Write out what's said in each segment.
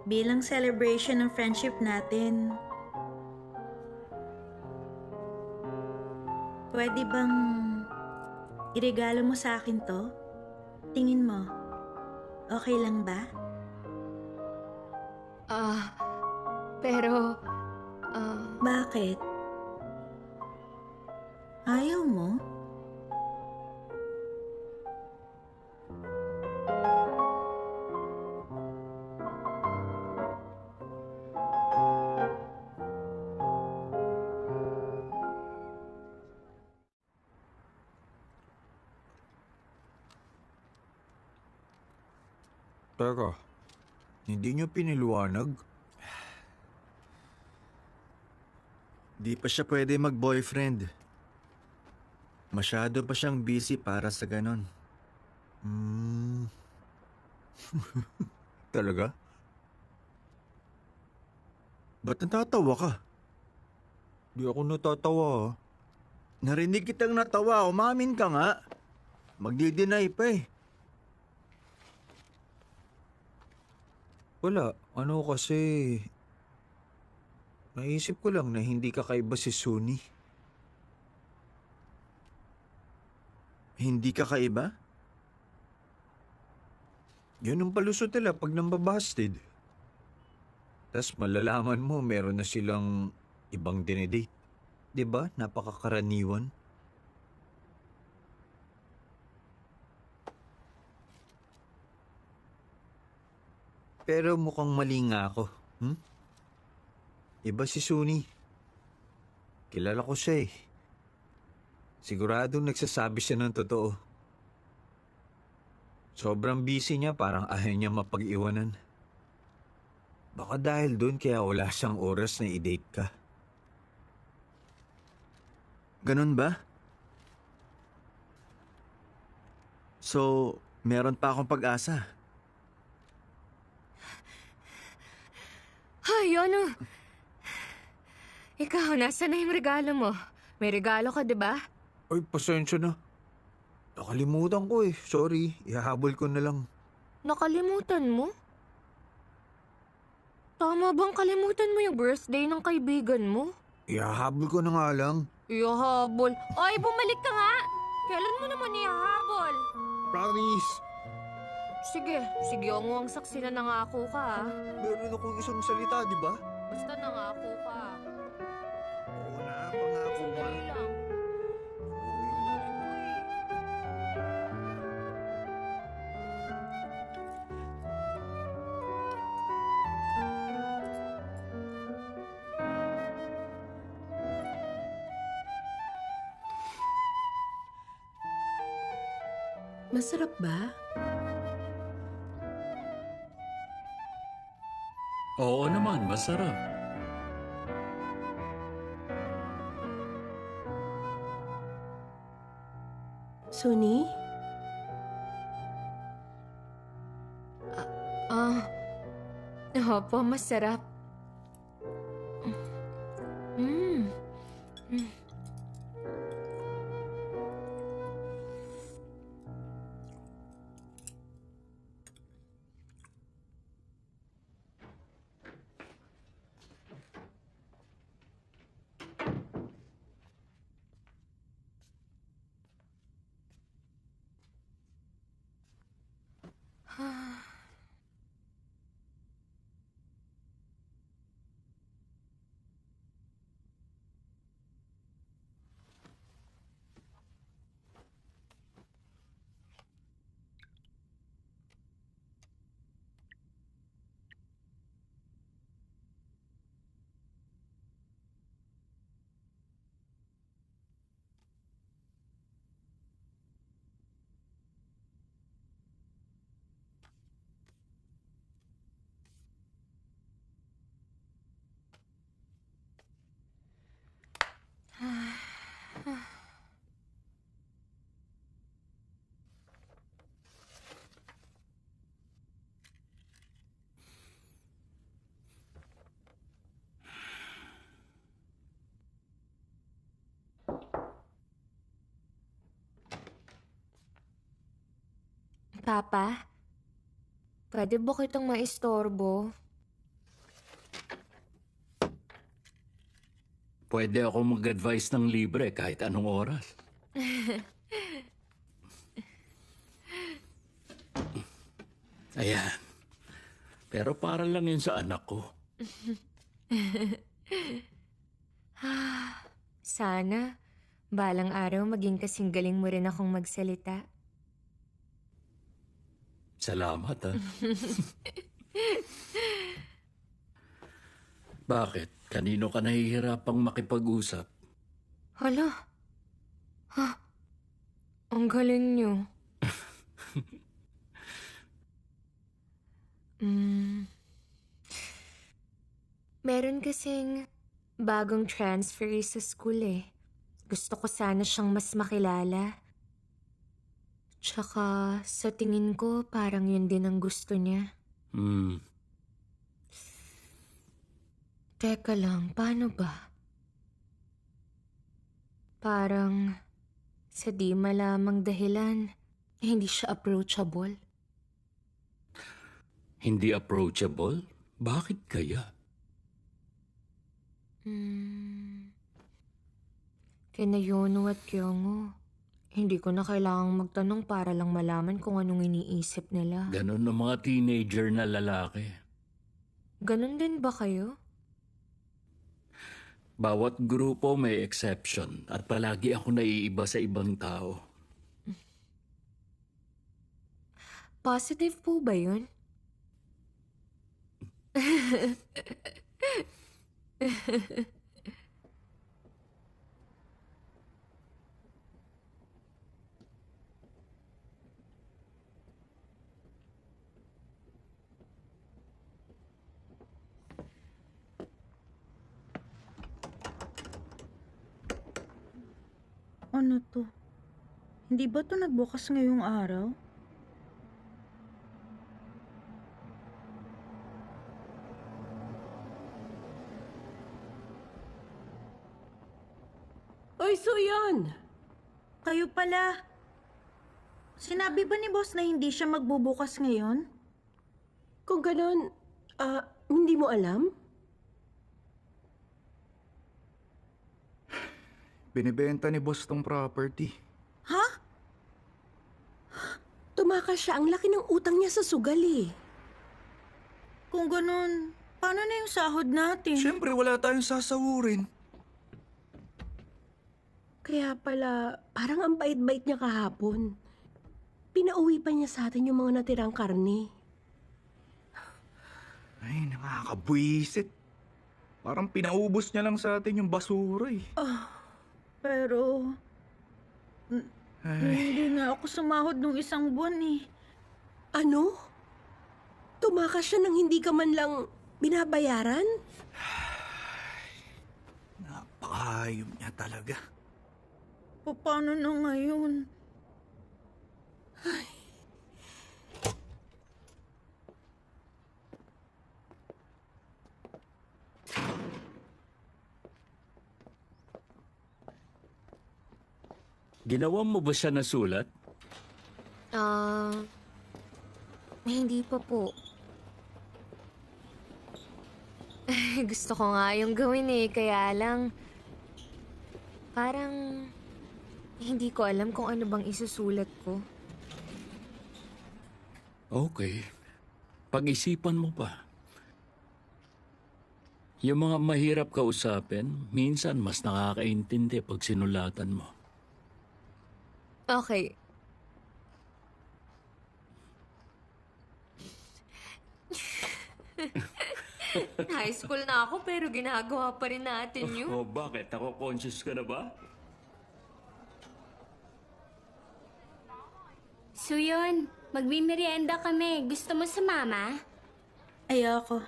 Bilang celebration ng friendship natin, pwede bang iregalo mo sa akin to? Tingin mo, okay lang ba? Ah, pero, Bakit? Ayaw mo? Teka, hindi niyo piniliwanag? Di pa siya pwede mag-boyfriend. Masyado pa siyang busy para sa ganon. Hmm, talaga? Ba't natatawa ka? Di ako natatawa ah. Narinig kitang natawa, umamin ka nga. Magdi-deny pa eh. Wala, ano kasi... Naisip ko lang na hindi kakaiba si Suni. Hindi ka kaiba? Yun ang palusot nila pag nambabasted. Tas malalaman mo meron na silang ibang dinedate. Diba? Napakakaraniwan. Pero mukhang mali nga ako. Iba si Suni. Kilala ko siya eh. Siguradong nagsasabi siya ng totoo. Sobrang busy niya, parang ayaw niya mapag-iwanan. Baka dahil doon kaya wala siyang oras na i-date ka. Ganon ba? So, meron pa akong pag-asa. ay, ano? Ikaw, nasa na yung regalo mo? May regalo ka, di ba? Ay, pasensya na. Nakalimutan ko eh. Sorry, ihahabol ko na lang. Nakalimutan mo? Tama bang kalimutan mo yung birthday ng kaibigan mo? Ihahabol ko na nga lang. Iyahabol. Ay, bumalik ka nga! Kailan mo naman iyahabol? Promise! Sige, ang saksi na nangako ka, ah. Meron akong isang salita, di ba? Basta nangako ka. Oo na, pangako ba? Sandali lang. Masarap ba? Oo naman, masarap. Suni? Opo, masarap. Mm. Papa, pwede ba kitang maistorbo? Pwede ako mag-advise ng libre kahit anong oras. Ayan. Pero para lang yun sa anak ko. Sana, balang araw maging kasing galing mo rin akong magsalita. Salamat, ha? Bakit? Kanino ka nahihirapang makipag-usap? Hala. Ha? Ang galing niyo. Meron kasing bagong transfer sa school eh. Gusto ko sana siyang mas makilala. Tsaka sa tingin ko parang yun din ang gusto niya. Teka lang, paano ba? Parang sa di malamang dahilan, hindi siya approachable. Hindi approachable? Bakit kaya? Kina Yono at Kyongo, hindi ko na kailangang magtanong para lang malaman kung anong iniisip nila. Ganon ng mga teenager na lalaki. Ganon din ba kayo? Bawat grupo may exception at palagi ako naiiba sa ibang tao. Positive po ba yun? Ano to? Hindi ba to nagbukas ngayong araw? Oy, Suyon! Kayo pala. Sinabi ba ni boss na hindi siya magbubukas ngayon? Kung ganon, hindi mo alam? Binibenta ni boss tong property. Ha? Tumakas siya. Ang laki ng utang niya sa sugal eh. Kung ganun, paano na yung sahod natin? Siyempre, wala tayong sasahurin. Kaya pala, parang ang bait-bait niya kahapon. Pinauwi pa niya sa atin yung mga natirang karne. Ay, nakakabwisit. Parang pinaubos niya lang sa atin yung basura eh. Pero, hindi na ako sumahod nung isang buwan eh. Ano? Tumakas siya nang hindi ka man lang binabayaran? Napakahayop niya talaga. Paano na ngayon? Ginawa mo ba siya na sulat? Hindi pa po. Gusto ko nga yung gawin eh, kaya lang parang hindi ko alam kung ano bang isusulat ko. Okay. Pag-isipan mo pa. Yung mga mahirap kausapin, minsan mas nakakaintindi pag sinulatan mo. Okay. High school na ako pero ginagawa pa rin natin yun. Oh, bakit? Ako conscious ka na ba? Suyon, magmimerienda kami. Gusto mo sumama? Ayoko.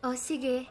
Oh, sige.